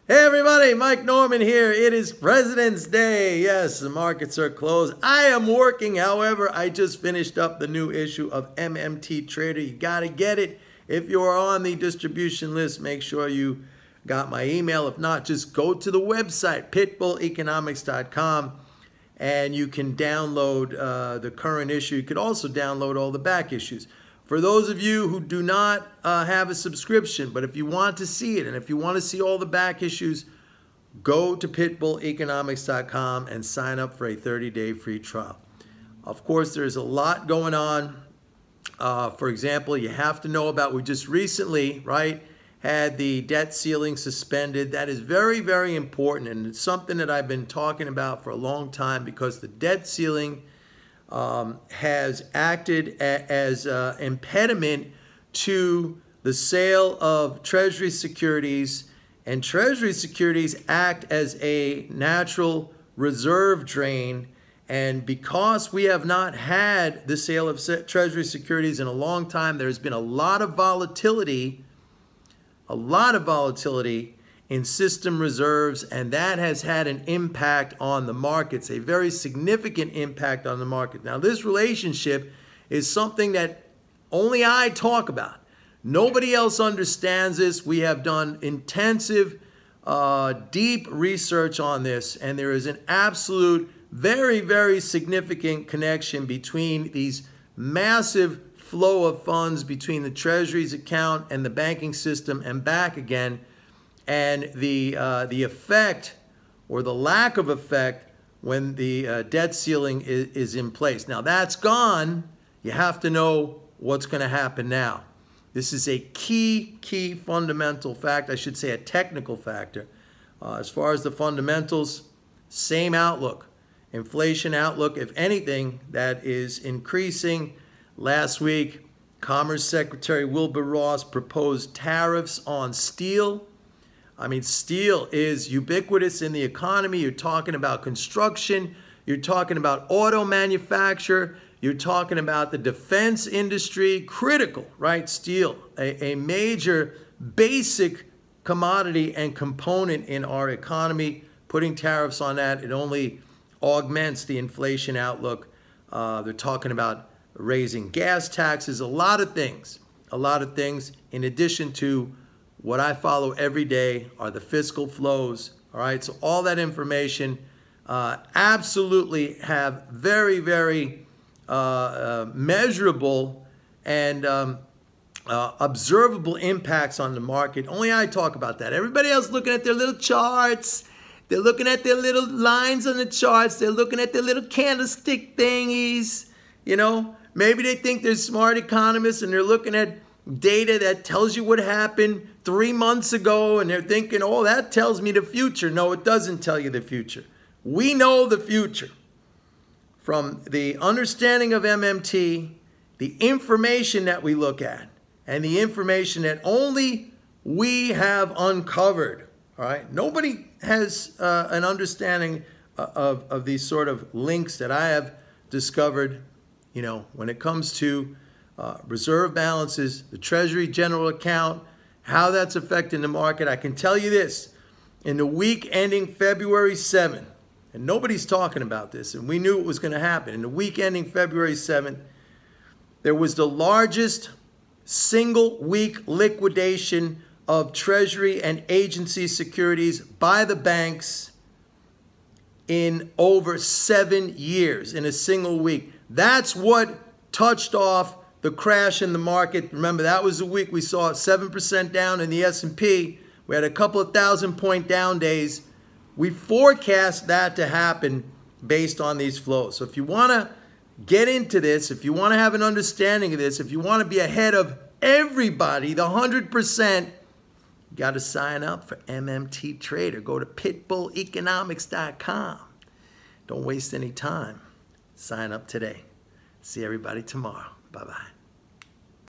Hey everybody, Mike Norman here. It is President's Day. Yes, the markets are closed. I am working. However, I just finished up the new issue of MMT Trader. You got to get it. If you're on the distribution list, make sure you got my email. If not, just go to the website, pitbulleconomics.com, and you can download the current issue. You could also download all the back issues. For those of you who do not have a subscription, but if you want to see it and if you want to see all the back issues, go to pitbulleconomics.com and sign up for a 30-day free trial. Of course, there's a lot going on. For example, you have to know about, we just recently, had the debt ceiling suspended. That is very, very important, and it's something that I've been talking about for a long time because the debt ceiling has acted as an impediment to the sale of Treasury securities, and Treasury securities act as a natural reserve drain. And because we have not had the sale of Treasury securities in a long time, there's been a lot of volatility in system reserves, and that has had an impact on the markets, a very significant impact on the market. Now, this relationship is something that only I talk about. Nobody else understands this. We have done intensive, deep research on this, and there is an absolute, very, very significant connection between these massive flow of funds between the Treasury's account and the banking system and back again, and the effect or the lack of effect when the debt ceiling is in place. Now that's gone. You have to know what's going to happen now. This is a key fundamental fact. I should say a technical factor. As far as the fundamentals, same outlook. Inflation outlook, if anything, that is increasing. Last week, Commerce Secretary Wilbur Ross proposed tariffs on steel. I mean, steel is ubiquitous in the economy. You're talking about construction. You're talking about auto manufacture. You're talking about the defense industry. Critical, right? Steel, a major basic commodity and component in our economy. Putting tariffs on that, it only augments the inflation outlook. They're talking about raising gas taxes, a lot of things, in addition to what I follow every day are the fiscal flows. All right, so all that information absolutely have very, very measurable and observable impacts on the market. Only I talk about that. Everybody else looking at their little charts. They're looking at their little lines on the charts. They're looking at their little candlestick thingies. You know, maybe they think they're smart economists and they're looking at data that tells you what happened 3 months ago, and they're thinking, oh, that tells me the future. No, it doesn't tell you the future. We know the future. From the understanding of MMT, the information that we look at, and the information that only we have uncovered. All right? Nobody has an understanding of these sort of links that I have discovered, you know, when it comes to reserve balances, the Treasury general account, how that's affecting the market. I can tell you this, in the week ending February 7th, and nobody's talking about this, and we knew it was going to happen. In the week ending February 7th, there was the largest single week liquidation of Treasury and agency securities by the banks in over 7 years in a single week. That's what touched off the crash in the market. Remember, that was the week we saw 7% down in the S&P. We had a couple of 1,000-point down days. We forecast that to happen based on these flows. So if you want to get into this, if you want to have an understanding of this, if you want to be ahead of everybody, the 100%, you got to sign up for MMT Trader. Go to pitbulleconomics.com. Don't waste any time. Sign up today. See everybody tomorrow. Bye-bye.